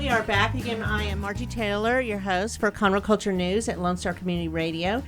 We are back again. I am Margie Taylor, your host for Conroe Culture News at Lone Star Community Radio.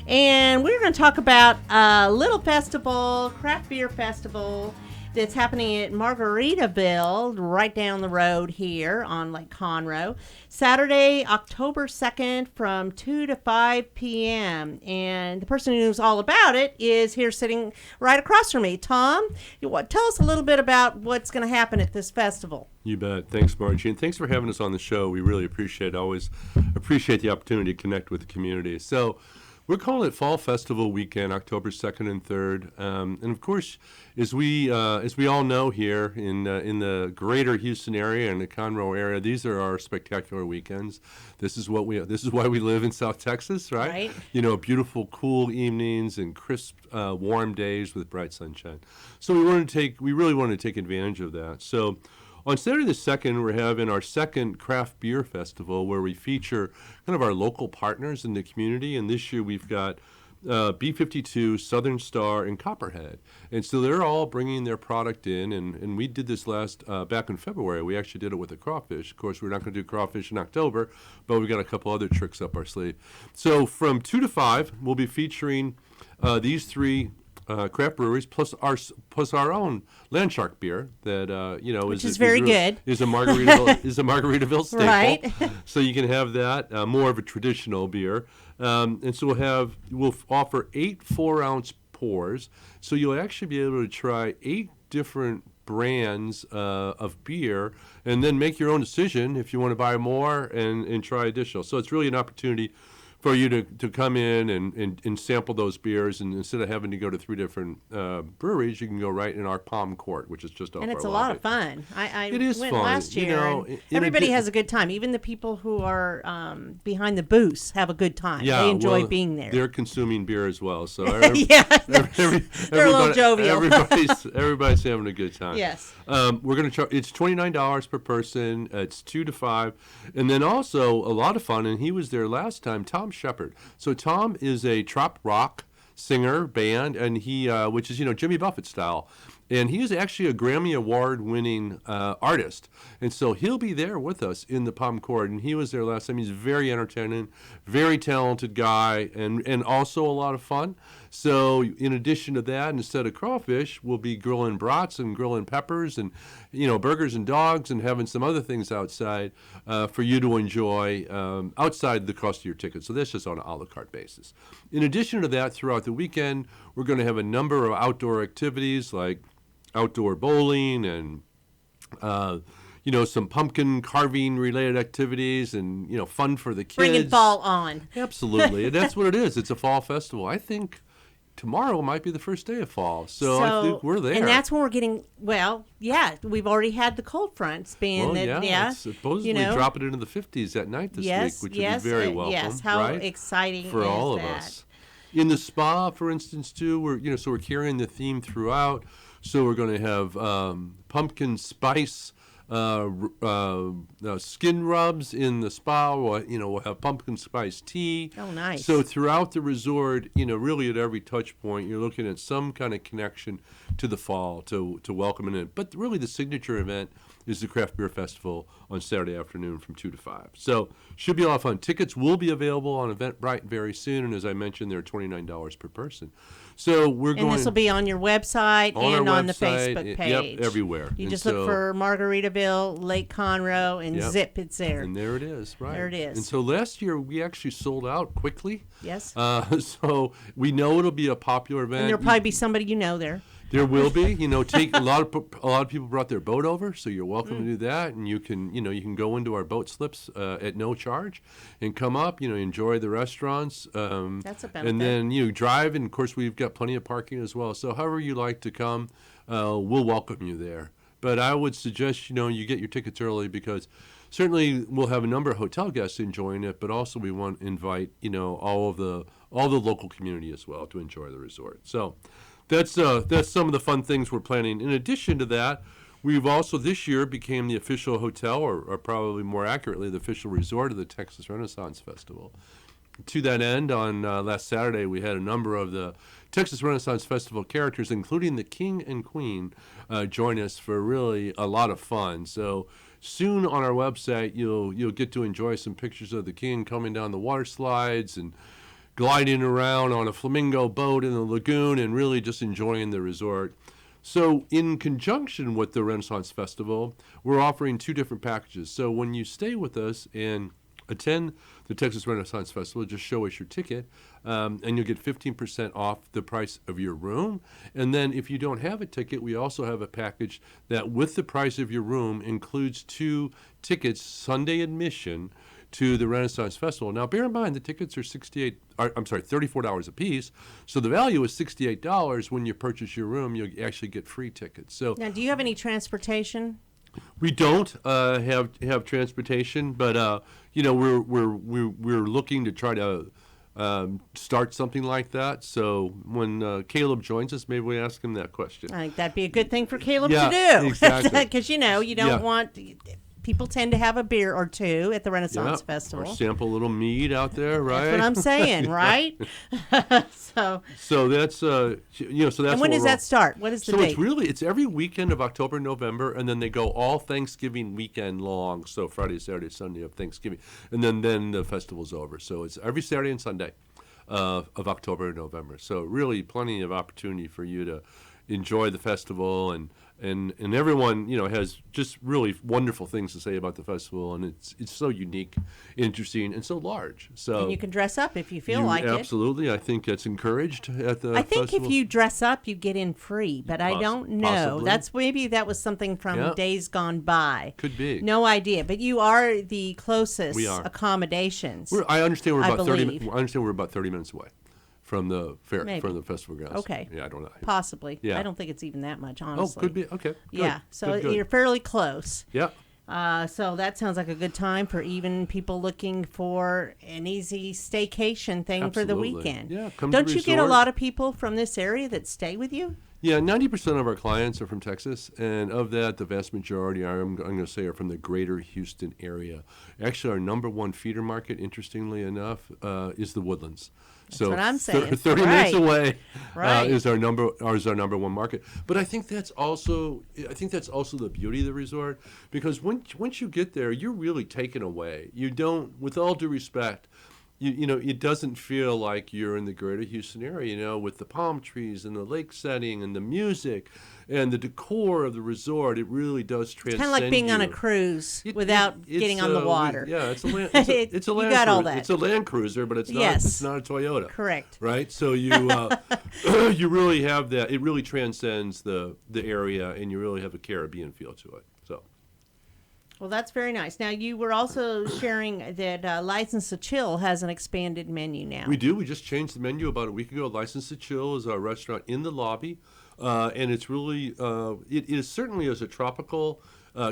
And we're going to talk about a little festival, craft beer festival, that's happening at Margaritaville, right down the road here on Lake Conroe. Saturday, October 2nd from 2 to 5 p.m. And the person who knows all about it is here sitting right across from me. Tom, tell us a little bit about what's going to happen at this festival. You bet. Thanks, Margie. And thanks for having us on the show. We really always appreciate the opportunity to connect with the community. So we're calling it Fall Festival Weekend, October 2nd and 3rd. And of course, as we all know here in the greater Houston area and the Conroe area, these are our spectacular weekends. This is why we live in South Texas, right? You know, beautiful, cool evenings and crisp, warm days with bright sunshine. So we really wanted to take advantage of that. So on Saturday the 2nd, we're having our second craft beer festival where we feature kind of our local partners in the community. And this year we've got B52, Southern Star, and Copperhead. And so they're all bringing their product in. And we did this back in February. We actually did it with a crawfish. Of course, we're not going to do crawfish in October, but we got a couple other tricks up our sleeve. So from 2 to 5, we'll be featuring these three craft breweries plus our own Landshark beer that which is very good. Is a Margaritaville staple. Right. So you can have that more of a traditional beer, and so we'll offer 8 4-ounce pours. So you'll actually be able to try 8 different brands of beer, and then make your own decision if you want to buy more and try additional. So it's really an opportunity for you to come in and sample those beers, and instead of having to go to 3 different breweries, you can go right in our Palm Court, which is just off our lobby. And it's a lot of fun. I it is went fun. last year. Everybody has a good time. Even the people who are behind the booths have a good time. Yeah, they enjoy being there. They're consuming beer as well, so they're a little jovial. Everybody's having a good time. Yes. We're going to charge. It's $29 per person. It's 2 to 5, and then also a lot of fun. And he was there last time. Tom Shepard. So Tom is a trop rock singer band, and he, which is Jimmy Buffett style, and he is actually a Grammy Award-winning artist, and so he'll be there with us in the Palm Court. And he was there last time. He's very entertaining, very talented guy, and also a lot of fun. So in addition to that, instead of crawfish, we'll be grilling brats and grilling peppers and burgers and dogs and having some other things outside for you to enjoy outside the cost of your ticket. So that's just on an a la carte basis. In addition to that, throughout the weekend, we're going to have a number of outdoor activities like outdoor bowling and some pumpkin carving related activities and fun for the kids. Bringing fall on. Absolutely. And that's what it is. It's a fall festival. I think tomorrow might be the first day of fall, so I think we're there. And that's when we're getting, we've already had the cold fronts being it's supposedly dropping into the 50s at night this week, which would be very welcome. Yes, how right? exciting for is all of that? us. In the spa, for instance, too, we're carrying the theme throughout. So we're going to have pumpkin spice skin rubs in the spa. We'll have pumpkin spice tea. Oh, nice. So throughout the resort, really at every touch point, you're looking at some kind of connection to the fall, to welcome it in. But really the signature event is the Craft Beer Festival on Saturday afternoon from 2 to 5. So should be a lot of fun. Tickets will be available on Eventbrite very soon, and as I mentioned, they're $29 per person. So and this will be on your website and on the Facebook page. Yep, everywhere. You just look for Margaritaville, Lake Conroe, and zip, it's there. And there it is, right. There it is. And so last year, we actually sold out quickly. Yes. So we know it'll be a popular event. And there'll probably be somebody there. There will be, take a lot of people brought their boat over, so you're welcome to do that, and you can go into our boat slips at no charge, and come up, enjoy the restaurants. That's a benefit. And then drive, and of course we've got plenty of parking as well. So however you like to come, we'll welcome you there. But I would suggest you get your tickets early, because certainly we'll have a number of hotel guests enjoying it, but also we want to invite all the local community as well to enjoy the resort. So that's some of the fun things we're planning. In addition to that, we've also this year became the official hotel, or probably more accurately, the official resort of the Texas Renaissance Festival. To that end, on last Saturday, we had a number of the Texas Renaissance Festival characters, including the King and Queen, join us for really a lot of fun. So soon on our website, you'll get to enjoy some pictures of the king coming down the water slides and gliding around on a flamingo boat in the lagoon and really just enjoying the resort. So in conjunction with the Renaissance Festival, we're offering 2 different packages. So when you stay with us and attend the Texas Renaissance Festival, just show us your ticket, and you'll get 15% off the price of your room. And then if you don't have a ticket, we also have a package that with the price of your room includes 2 tickets, Sunday admission, to the Renaissance Festival. Now, bear in mind, the tickets are $34 a piece. So the value is $68. When you purchase your room, you actually get free tickets. So now, do you have any transportation? We don't have transportation, but we're looking to try to start something like that. So when Caleb joins us, maybe we ask him that question. I think that'd be a good thing for Caleb to do. Exactly. Because you don't want. People tend to have a beer or 2 at the Renaissance Festival. Or sample a little mead out there, right? That's what I'm saying, right? So that's so that's. And when does that start? What is the date? So it's every weekend of October, November, and then they go all Thanksgiving weekend long. So Friday, Saturday, Sunday of Thanksgiving, and then the festival's over. So it's every Saturday and Sunday of October and November. So really, plenty of opportunity for you to enjoy the festival and everyone has just really wonderful things to say about the festival, and it's so unique, interesting, and so large. So and you can dress up if you feel like it. Absolutely, I think that's encouraged at the. I think festival. If you dress up, you get in free, but I don't know. Possibly. That was something from days gone by. Could be. No idea, but you are the closest accommodations. I understand we're about 30. I understand we're about 30 minutes away from the fair, from the festival grounds. Okay. Yeah, I don't know. Possibly. Yeah. I don't think it's even that much, honestly. Oh, could be. Okay. Good. Yeah. So good. You're fairly close. Yeah. So that sounds like a good time for even people looking for an easy staycation thing for the weekend. Yeah. Come Don't to the you get a resort. lot of people from this area that stay with you? Yeah, 90% of our clients are from Texas, and of that, the vast majority I'm going to say are from the greater Houston area. Actually, our number 1 feeder market, interestingly enough, is the Woodlands. That's what I'm saying. 30 minutes away Right. is our number 1 market. But I think that's also the beauty of the resort, because once you get there, you're really taken away. You don't, with all due respect, it doesn't feel like you're in the greater Houston area, with the palm trees and the lake setting and the music and the decor of the resort. It really does transcend. It's kind of like being on a cruise without getting on the water. It's a land. It's a land. You got all cruiser. that. It's a Land Cruiser, but it's not. Yes. It's not a Toyota. Correct. Right. So you you really have that. It really transcends the area, and you really have a Caribbean feel to it. So. Well, that's very nice. Now, you were also sharing that License to Chill has an expanded menu now. We do. We just changed the menu about a week ago. License to Chill is our restaurant in the lobby, and it's really, it is certainly as a tropical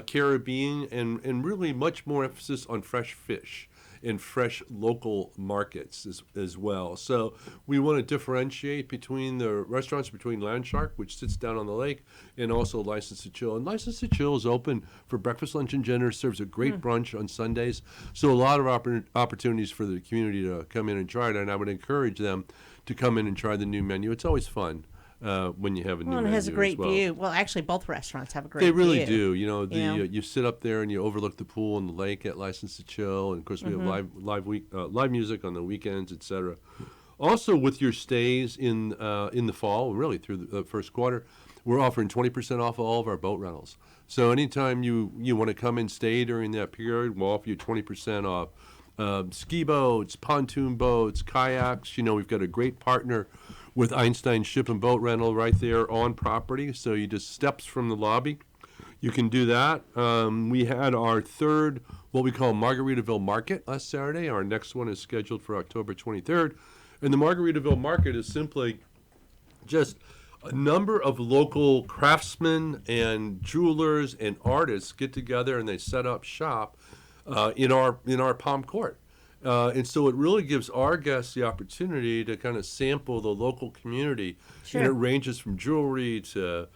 Caribbean, and really much more emphasis on fresh fish and fresh local markets as well. So we want to differentiate between the restaurants, between Land Shark, which sits down on the lake, and also License to Chill. And License to Chill is open for breakfast, lunch, and dinner, serves a great brunch on Sundays. So a lot of opportunities for the community to come in and try it, and I would encourage them to come in and try the new menu. It's always fun. When you have a new menu. It has a great as well. view. Well, actually, both restaurants have a great view. They really do. You sit up there and you overlook the pool and the lake at License to Chill, and of course we have live music on the weekends, etc. Also, with your stays in the fall, really through the first quarter, we're offering 20% off all of our boat rentals. So anytime you want to come and stay during that period, we'll offer you 20% off. Ski boats, pontoon boats, kayaks. We've got a great partner with Einstein Ship and Boat Rental right there on property. So you just steps from the lobby. You can do that. We had our third, what we call Margaritaville Market last Saturday. Our next one is scheduled for October 23rd. And the Margaritaville Market is simply just a number of local craftsmen and jewelers and artists get together and they set up shop in our Palm Court. And so it really gives our guests the opportunity to kind of sample the local community. Sure. And it ranges from jewelry to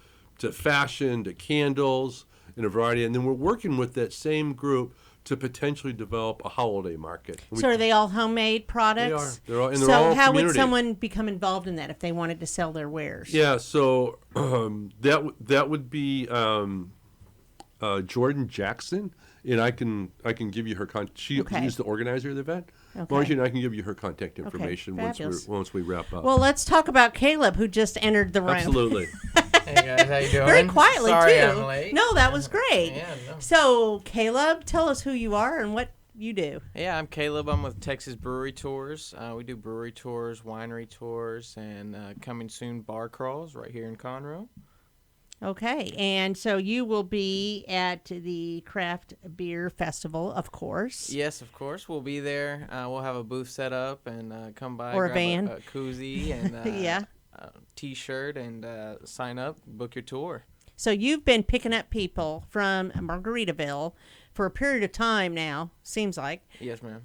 fashion to candles and a variety. And then we're working with that same group to potentially develop a holiday market. So are they all homemade products? They are. They're all so how community. would someone become involved in that if they wanted to sell their wares? Yeah, so that would be Jordan Jackson, and I can give you her she's the organizer of the event. Okay. Margie, and I can give you her contact information fabulous. once we wrap up. Well, let's talk about Caleb, who just entered the room. Absolutely. Hey guys, how you doing? Very quietly, Sorry too. I'm late. No, that was great. Yeah, no. So, Caleb, tell us who you are and what you do. Yeah, I'm Caleb. I'm with Texas Brewery Tours. We do brewery tours, winery tours, and coming soon bar crawls right here in Conroe. Okay, and so you will be at the Craft Beer Festival, of course. Yes, of course. We'll be there. We'll have a booth set up and come by. Or a grab van. A koozie and Yeah. T-shirt and sign up, book your tour. So you've been picking up people from Margaritaville for a period of time now, seems like. Yes, ma'am.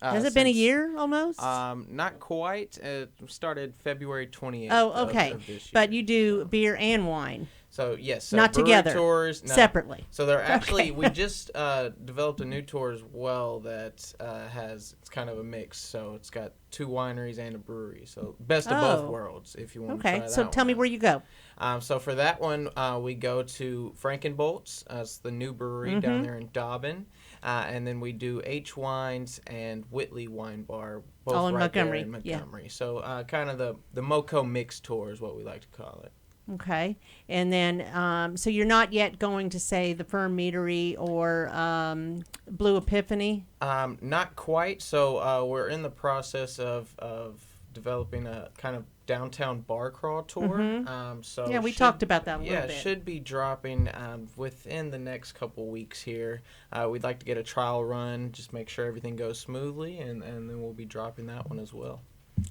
Has it been a year almost? Not quite. It started February 28th. Oh, okay. Of this year. But you do beer and wine. So yes, so Not brewery together, tours, no. separately. So they're actually Okay. we just developed a new tour as well that it's kind of a mix. So it's got 2 wineries and a brewery. So best of both worlds, if you want to try Okay, that so tell me one where you go. So for that one, we go to Frankenbolt's. It's the new brewery down there in Dobbin. And then we do H Wines and Whitley Wine Bar, both All in right Montgomery, there in yeah. Montgomery. So kind of the MoCo mix tour is what we like to call it. Okay, and then so you're not yet going to say the Firm Meadery or Blue Epiphany? Not quite. So we're in the process of developing a kind of downtown bar crawl tour. So Yeah, we talked about that a little yeah, bit. should be dropping within the next couple weeks here. We'd like to get a trial run, just make sure everything goes smoothly, and then we'll be dropping that one as well.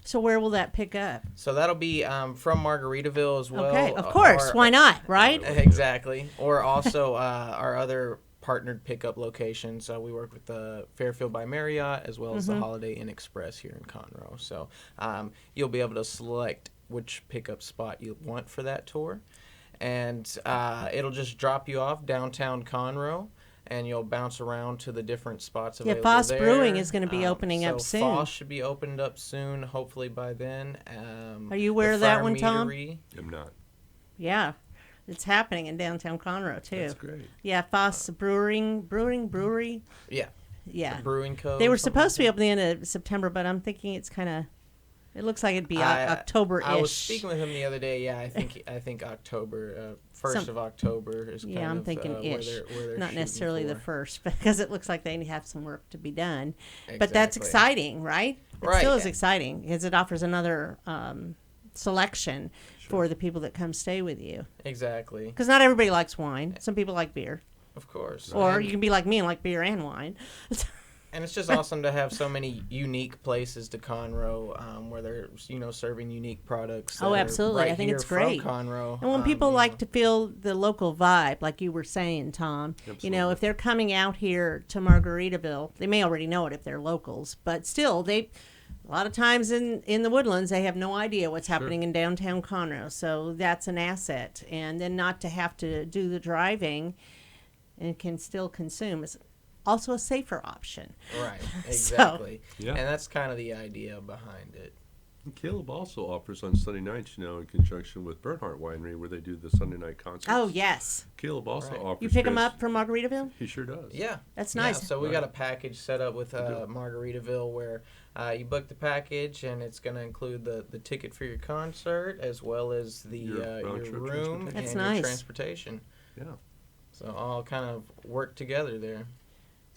So where will that pick up? So that'll be from Margaritaville as well. Okay, of course. Why not, right? Exactly. Or also our other partnered pickup locations. We work with the Fairfield by Marriott as well as the Holiday Inn Express here in Conroe. So you'll be able to select which pickup spot you want for that tour. And it'll just drop you off downtown Conroe. And you'll bounce around to the different spots available there. Faust Brewing is going to be opening up soon. Faust should be opened up soon, hopefully by then. Are you aware of that one, Tom? I'm not. Yeah, it's happening in downtown Conroe too. That's great. Yeah, Faust Brewery. Yeah. Yeah. The Brewing Co. They were supposed to be open the end of September, but I'm thinking it's kind of. It looks like it'd be October-ish. I was speaking with him the other day. Yeah, I think October, 1st of October is kind of I'm thinking ish, where they're not shooting necessarily for. the first, because it looks like they have some work to be done. Exactly. But that's exciting, right? It Right. still is exciting because it offers another selection for the people that come stay with you. Exactly. Because not everybody likes wine. Some people like beer, Of course. or and, you can be like me and like beer and wine. and it's just awesome to have so many unique places to Conroe where they're serving unique products. Oh, that are absolutely. right I think here it's great. From Conroe. And when people like to feel the local vibe, like you were saying, Tom, if they're coming out here to Margaritaville, they may already know it if they're locals, but still, a lot of times in the Woodlands, they have no idea what's happening in downtown Conroe. So that's an asset. And then not to have to do the driving and can still consume is also a safer option. Right, exactly. Yeah. And that's kind of the idea behind it. And Caleb also offers on Sunday nights, in conjunction with Bernhardt Winery, where they do the Sunday night concerts. Oh, yes. Caleb also offers. You pick them up from Margaritaville? He sure does. Yeah. That's nice. Yeah, so we got a package set up with Margaritaville where you book the package and it's going to include the ticket for your concert as well as your room and your transportation. Yeah. So all kind of work together there.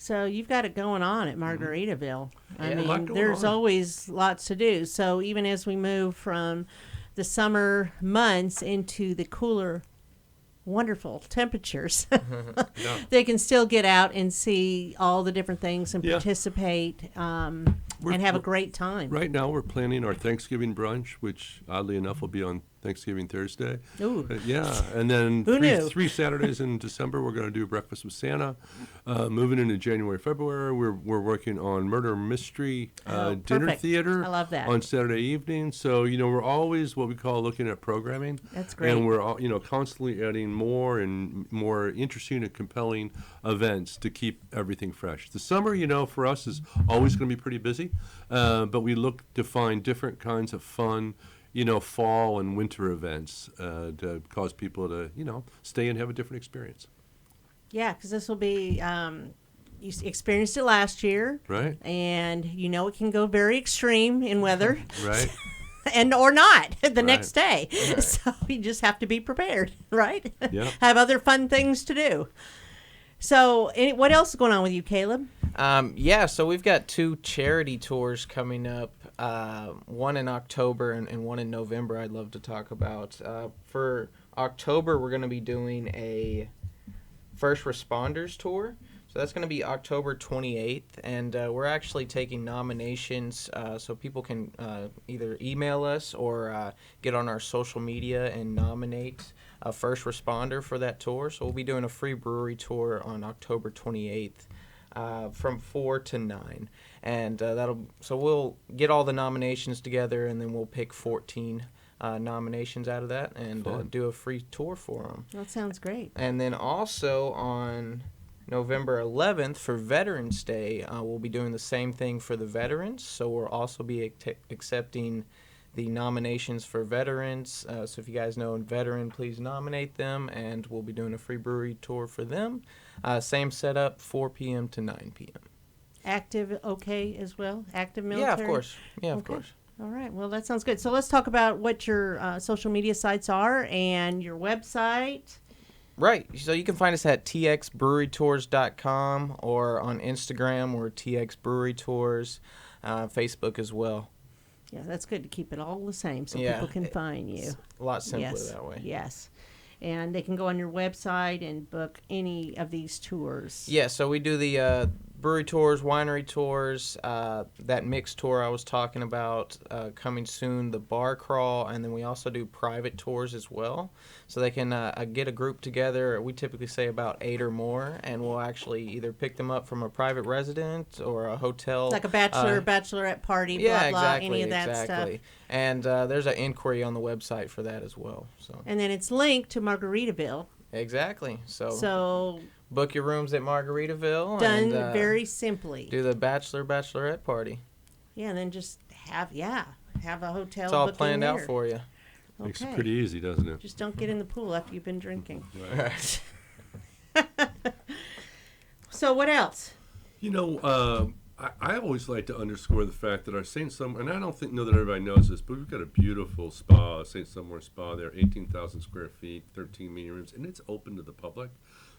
So you've got it going on at Margaritaville. I Yeah. mean, there's always lots to do. So even as we move from the summer months into the cooler, wonderful temperatures, they can still get out and see all the different things and participate and have a great time. Right now, we're planning our Thanksgiving brunch, which oddly enough will be on Thanksgiving Thursday. Ooh. Yeah, and then Who knew? three Saturdays in December, we're going to do Breakfast with Santa. Moving into January, February, we're working on Murder Mystery Dinner perfect. Theater. I love that. On Saturday evening. So, we're always what we call looking at programming. That's great. And we're, constantly adding more and more interesting and compelling events to keep everything fresh. The summer, for us is always going to be pretty busy, but we look to find different kinds of fun, fall and winter events to cause people to, stay and have a different experience. Yeah, because this will be, you experienced it last year. Right. And you know it can go very extreme in weather. Right. And or not the Right. next day. Right. So you just have to be prepared, right? Yep. Have other fun things to do. So what else is going on with you, Caleb? So we've got 2 charity tours coming up, one in October and one in November I'd love to talk about. For October, we're going to be doing a First Responders Tour. So that's going to be October 28th, and we're actually taking nominations, so people can either email us or get on our social media and nominate a first responder for that tour. So we'll be doing a free brewery tour on October 28th from 4 to 9, and so we'll get all the nominations together, and then we'll pick 14 nominations out of that and do a free tour for them. That sounds great. And then also on November 11th for Veterans Day, we'll be doing the same thing for the veterans. So we'll also be accepting the nominations for veterans. So if you guys know a veteran, please nominate them, and we'll be doing a free brewery tour for them. Same setup, 4 p.m. to 9 p.m. Active, okay, as well? Active military? Yeah, of course. Yeah, of Okay. course. All right. Well, that sounds good. So let's talk about what your social media sites are and your website. Right. So you can find us at txbrewerytours.com, or on Instagram, we're TX Brewery Tours, Facebook as well. Yeah, that's good to keep it all the same so Yeah, people can find you. It's a lot simpler Yes. that way. Yes. And they can go on your website and book any of these tours. Yeah, so we do the brewery tours, winery tours, that mixed tour I was talking about coming soon, the bar crawl, and then we also do private tours as well. So they can get a group together. We typically say about 8 or more, and we'll actually either pick them up from a private residence or a hotel. Like a bachelorette party, blah, Yeah, blah, exactly, any of that exactly. stuff. And there's an inquiry on the website for that as well. So And then it's linked to Margaritaville. exactly. So Book your rooms at Margaritaville. done and, very simply. do the bachelorette party. Yeah, and then just have a hotel. It's all booking planned out there. for you. Makes Okay. it pretty easy, doesn't it? Just don't get in the pool after you've been drinking. Right. So what else? You know, I always like to underscore the fact that our St. Somewhere, and I don't know that everybody knows this, but we've got a beautiful spa, St. Somewhere Spa there, 18,000 square feet, 13 meeting rooms, and it's open to the public.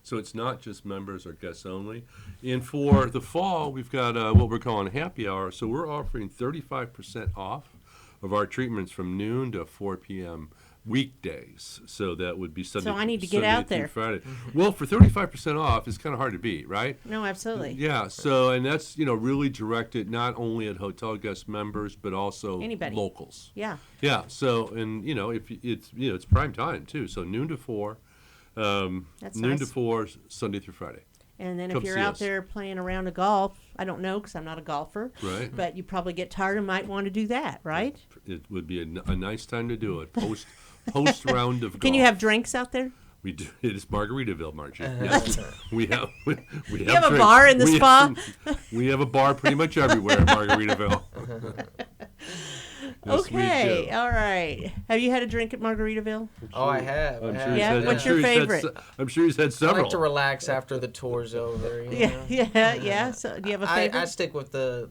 So it's not just members or guests only. And for the fall, we've got what we're calling happy hour. So we're offering 35% off of our treatments from noon to 4 p.m. weekdays. So that would be Sunday. So I need to get Sunday out through there. Friday. Well, for 35% off, it's kind of hard to beat, right? No, absolutely. Yeah. So, and that's really directed not only at hotel guest members but also Anybody. locals. Yeah. Yeah. So, and if it's prime time too. So noon to 4. That's noon nice. to 4, Sunday through Friday. And then Come if you're see out us. there playing around a golf, I don't know because I'm not a golfer, Right. but you probably get tired and might want to do that, right? It would be a nice time to do it. Post round of golf. Can you have drinks out there? We do. It is Margaritaville, Margie. Yes. we have. We You have a drinks. bar in the We spa? we have a bar pretty much everywhere in Margaritaville. Yes, Okay, we do. all right. Have you had a drink at Margaritaville? Oh, I have. I'm I sure have. he's Yeah, had, what's I'm your sure he's had favorite? I'm sure he's had I several. like to relax after the tour's over. You know? Yeah. So, do you have a favorite I stick with the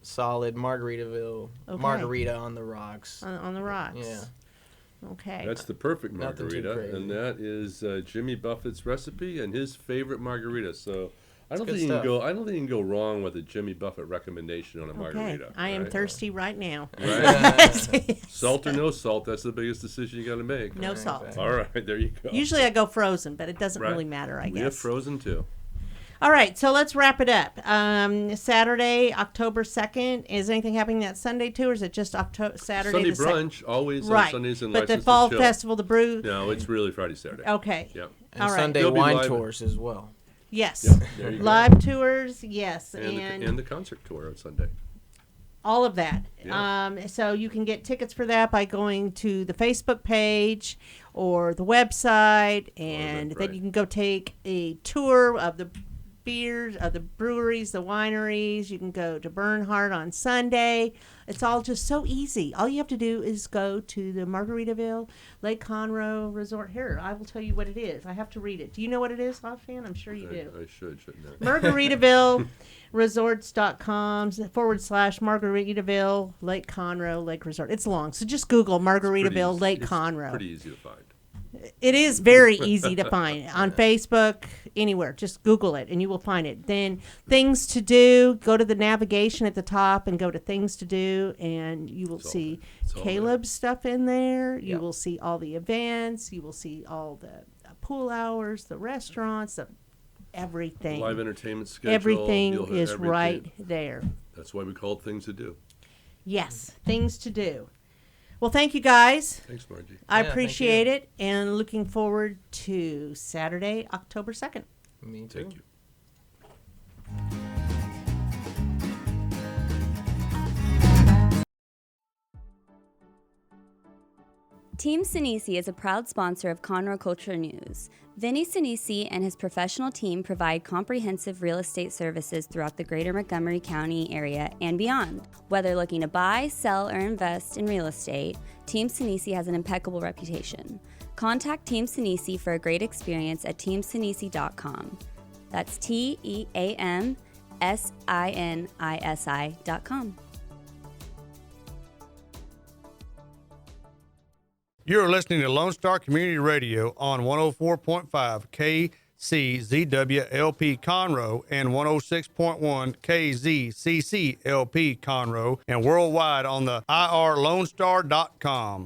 solid Margaritaville Okay. margarita on the rocks. on the rocks? Yeah. Okay. That's the perfect Nothing too margarita, crazy. and that is Jimmy Buffett's recipe and his favorite margarita. So I don't good think you can stuff. go. I don't think you can go wrong with a Jimmy Buffett recommendation on a Okay. margarita. I am right? thirsty right now. Right? Salt or no salt? That's the biggest decision you got to make. No Right, salt. exactly. All right, there you go. Usually I go frozen, but it doesn't Right. really matter, I We have guess. frozen too. All right, so let's wrap it up. Saturday, October 2nd. Is anything happening that Sunday too, or is it just Saturday Sunday the 2nd? brunch, always Right. on Sundays and but the License to fall Chill. festival, the brew. No, it's really Friday, Saturday. Okay. Yep. And All right. Sunday They'll be wine live. tours as well. Yes. Yep, there you go. Live tours, yes, And the concert tour on Sunday. all of that. Yeah. So you can get tickets for that by going to the Facebook page or the website, and then right. you can go take a tour of the beers, the breweries, the wineries. You can go to Bernhardt on Sunday. It's all just so easy. All you have to do is go to the Margaritaville Lake Conroe Resort. Here, I will tell you what it is. I have to read it. Do you know what it is, offhand? I'm sure you do. I shouldn't I? Margaritaville resorts.com /Margaritaville Lake Conroe Lake Resort. It's long, so just Google Margaritaville Lake Conroe. Pretty easy to find. It is very easy to find on Facebook, anywhere. Just Google it and you will find it. Then things to do, go to the navigation at the top and go to things to do, and you will see Caleb's stuff in there. You will see all the events. You will see all the pool hours, the restaurants, everything. Live entertainment schedule. Everything is right there. That's why we call it Things to Do. Yes, things to do. Well, thank you guys. Thanks, Margie. I appreciate it, and looking forward to Saturday, October 2nd. Me too. Thank you. Team Sinisi is a proud sponsor of Conroe Culture News. Vinny Sinisi and his professional team provide comprehensive real estate services throughout the greater Montgomery County area and beyond. Whether looking to buy, sell, or invest in real estate, Team Sinisi has an impeccable reputation. Contact Team Sinisi for a great experience at teamsinisi.com. That's TEAMSINISI.com. You're listening to Lone Star Community Radio on 104.5 KCZWLP Conroe and 106.1 KZCCLP Conroe, and worldwide on the irlonestar.com.